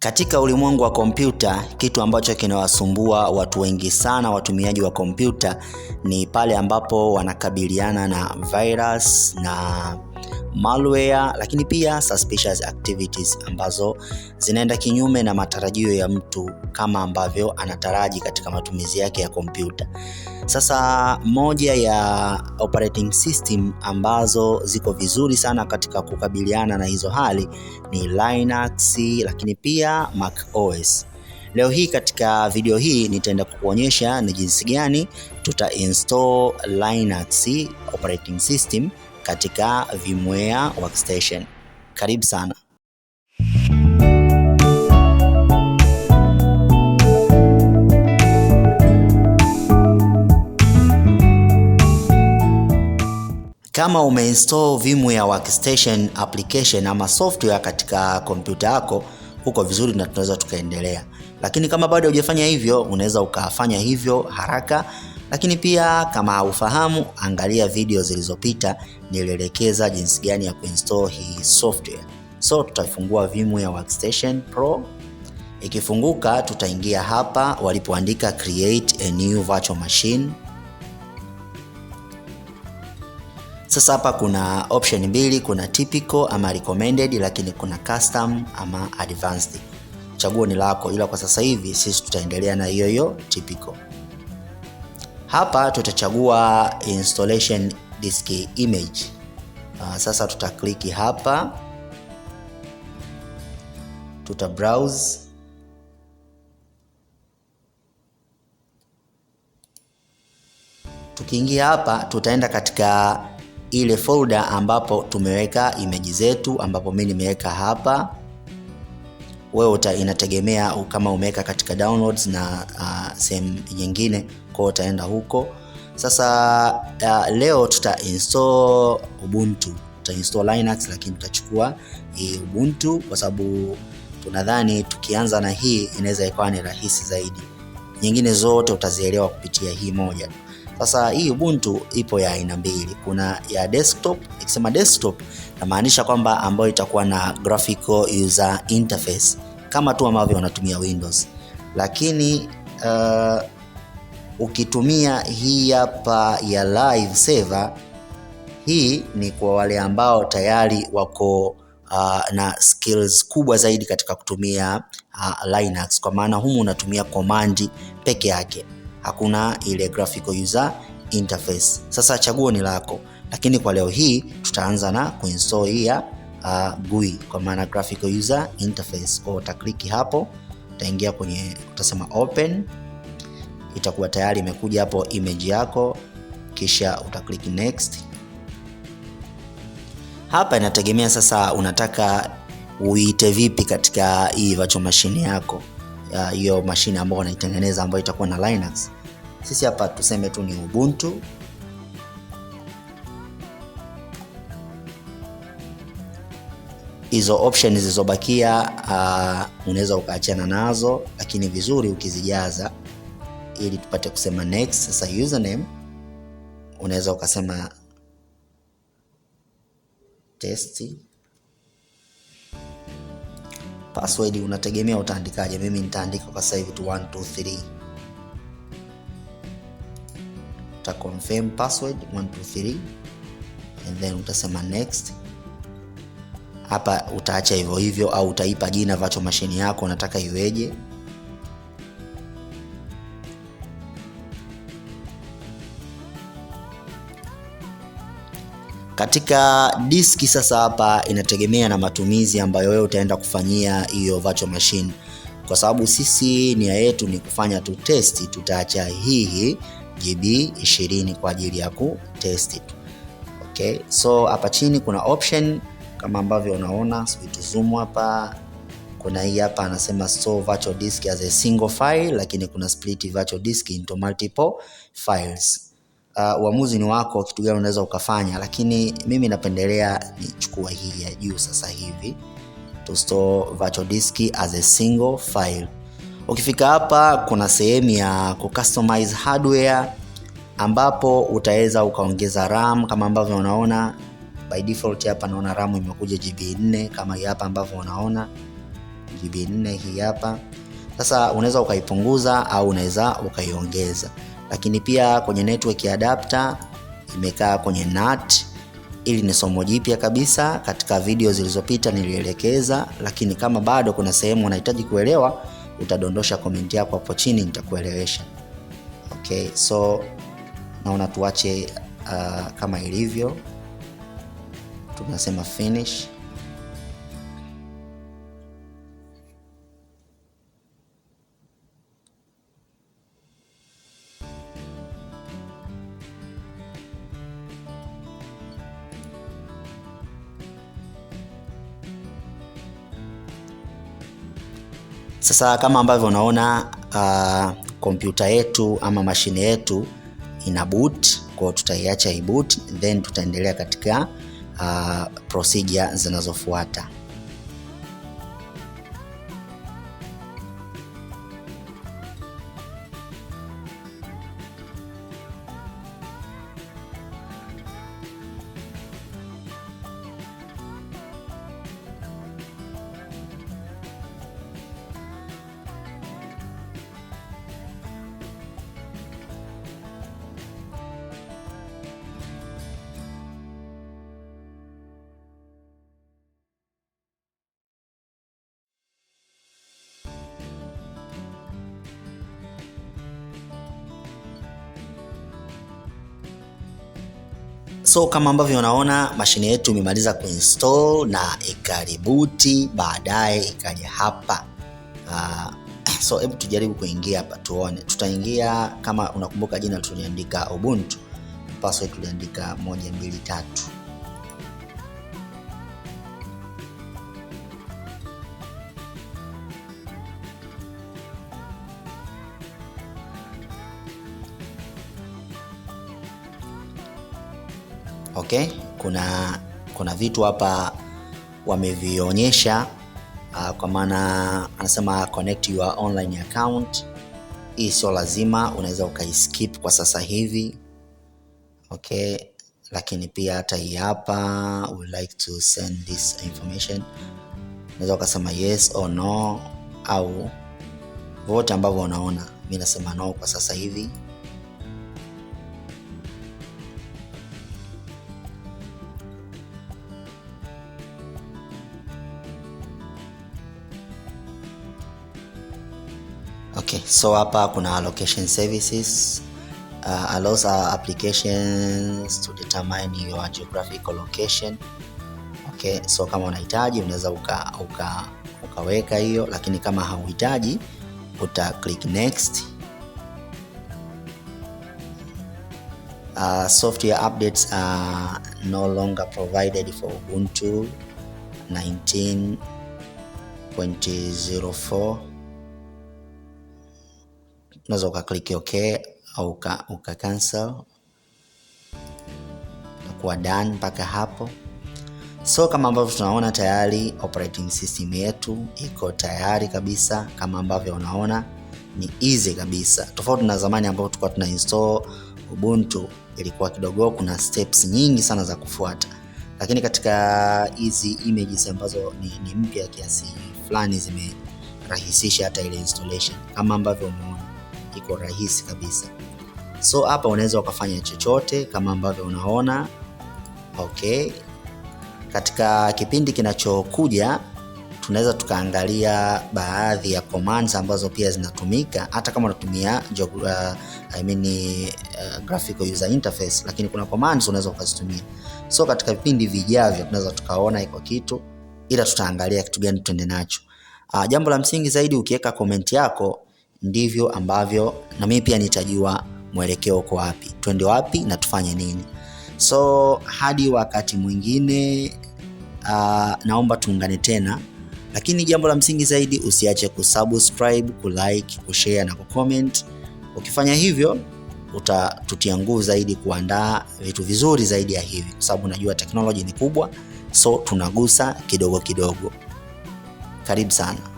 Katika ulimwengu wa kompyuta, kitu ambacho kinawasumbua watu wengi sana watumiaji wa kompyuta ni pale ambapo wanakabiliana na virus na malware, lakini pia suspicious activities ambazo zinaenda kinyume na matarajio ya mtu kama ambavyo anataraji katika matumizi yake ya kompyuta. Sasa moja ya operating system ambazo ziko vizuri sana katika kukabiliana na hizo hali ni Linux, lakini pia Mac OS. Leo hii katika video hii nitaenda kukuonyesha ni jinsi gani install Linux operating system katika VMware workstation. Karibu sana. Kama umeinstall VMware workstation application ama software katika kompyuta yako, huko vizuri na tunaweza tukaendelea. Lakini kama bado hujafanya hivyo, unaweza ukafanya hivyo haraka. Lakini pia kama haufahamu, angalia video zilizopita, nilielekeza jinsi gani ya kuinstall hii software. So tutafungua VMware Workstation Pro. Ikifunguka tutaingia hapa walipoandika create a new virtual machine. Sasa hapa kuna option mbili, kuna typical ama recommended, lakini kuna custom ama advanced. Chaguo ni lako, ila kwa sasa hivi sisi tutaendelea na hiyo typical. Hapa tutachagua installation disk image. Sasa tutakliki hapa, tuta browse. Tukiingia hapa tutaenda katika ile folder ambapo tumeweka image zetu, ambapo mimi nimeweka hapa. Wewe inategemea kama umeweka katika downloads na sehemu nyingine, kwa utaenda huko. Sasa leo install Ubuntu, install Linux, lakini tutachukua hii Ubuntu kwa sababu tunadhani tukianza na hii inaweza ikawa ni rahisi zaidi. Nyingine zote utazielewa kupitia hii moja. Sasa hii Ubuntu ipo ya aina mbili. Kuna ya desktop. Ikisema desktop inamaanisha kwamba ambayo itakuwa na graphical user interface kama tu ambavyo unatumia Windows. Lakini ukitumia hii hapa ya live server, hii ni kwa wale ambao tayari wako na skills kubwa zaidi katika kutumia Linux, kwa maana humu unatumia command peke yake. Hakuna ile graphical user interface. Sasa chaguo ni lako, lakini kwa leo hii tutaanza na kuinstall hii ya GUI, kwa maana graphical user interface. Utakliki hapo, utaingia kwenye, utasema open, itakuwa tayari imekuja hapo image yako, kisha utakliki next. Hapa inategemea sasa unataka uite vipi katika hii virtual machine yako, hiyo mashine ambayo unaitengeneza ambayo itakuwa na Linux. Sisi hapa tuseme tu ni Ubuntu. Hizo options zilizobakia unaweza ukaachana nazo, lakini vizuri ukizijaza ili tupate kusema next. Sasa username unaweza ukasema test. Password unategemea utaandikaje. Mimi nitaandika kwa sasa hivi tu 123. Uta confirm password 123 and then utasema next. Hapa utaacha hivyo hivyo au utaipa jina virtual machine yako unataka iweje. Katika diski sasa hapa inategemea na matumizi ambayo wewe utaenda kufanyia hiyo virtual machine. Kwa sababu sisi nia yetu ni kufanya tu test, tutaacha hii GB 20 kwa ajili ya kutest. Okay, so hapa chini kuna option kama ambavyo unaona, sisi zoom hapa. Kuna hii hapa anasema store virtual disk as a single file, lakini kuna split virtual disk into multiple files. Uamuzi ni wako kitu gani unaweza ukafanya, lakini mimi napendelea nichukua hii ya juu sasa hivi, to store virtual disk as a single file. Ukifika hapa kuna sehemu ya kucustomize hardware, ambapo utaweza ukaongeza RAM kama ambavyo unaona. By default hapa naona RAM imekuja GB 4 kama hapa ambavyo unaona. GB 4 hii hapa. Sasa unaweza ukaipunguza au unaweza ukaiongeza. Lakini pia kwenye network adapter imekaa kwenye NAT. Ili ni somo jipya kabisa, katika video zilizopita nilielekeza, lakini kama bado kuna sehemu unahitaji kuelewa, utadondosha comment yako hapo chini nitakuelewesha. Okay, so naona tuache kama ilivyo. Tunasema finish. Sasa kama ambavyo unaona kompyuta yetu ama mashine yetu ina boot, kwa tutaiacha iboot, then tutaendelea katika procedure zinazofuata. So kama ambavyo unaona mashine yetu imemaliza kuinstall na ikaributi, baadaye ikaja hapa. So hebu tujaribu kuingia hapa tuone. Tutaingia, kama unakumbuka jina tuliandika Ubuntu, password tuliandika 123. Okay, kuna vitu hapa wamevionyesha, kwa maana anasema connect your online account. Hii sio lazima, unaweza ukaiskip kwa sasa hivi. Okay, lakini pia hata hii hapa would like to send this information, unaweza ukasema yes or no, au vote ambavyo unaona. Mimi nasema no kwa sasa hivi. Okay, so hapa kuna allocation services, allows our applications to determine your geographical location. Okay, so kama unahitaji unaweza ukaweka hiyo, lakini kama hauhitaji uta click next. Software updates are no longer provided for Ubuntu 19.04. Unaweza ukaklik okay au uka cancel, utakuwa done mpaka hapo. So kama ambavyo tunaona tayari operating system yetu iko tayari kabisa. Kama ambavyo unaona ni easy kabisa, tofauti na zamani ambapo tulikuwa tuna install Ubuntu, ilikuwa kidogo kuna steps nyingi sana za kufuata. Lakini katika hizi images ambazo ni mpya kiasi fulani, zimerahisisha hata ile installation. Kama ambavyo umeona iko rahisi kabisa. So hapa unaweza ukafanya chochote kama ambavyo unaona. Okay, katika kipindi kinachokuja tunaweza tukaangalia baadhi ya commands ambazo pia zinatumika hata kama unatumia graphical user interface, lakini kuna commands unaweza ukazitumia. So katika vipindi vijavyo tunaweza tukaona iko kitu, ila tutaangalia kitu gani tuende nacho. Jambo la msingi zaidi, ukiweka comment yako ndivyo ambavyo na mimi pia nitajua mwelekeo uko wapi, twende wapi na tufanye nini. So hadi wakati mwingine, naomba tuungane tena, lakini jambo la msingi zaidi usiache kusubscribe, kulike, kushare na kucomment. Ukifanya hivyo utatutia nguvu zaidi kuandaa vitu vizuri zaidi ya hivi, kwa sababu najua teknolojia ni kubwa, so tunagusa kidogo kidogo. Karibu sana.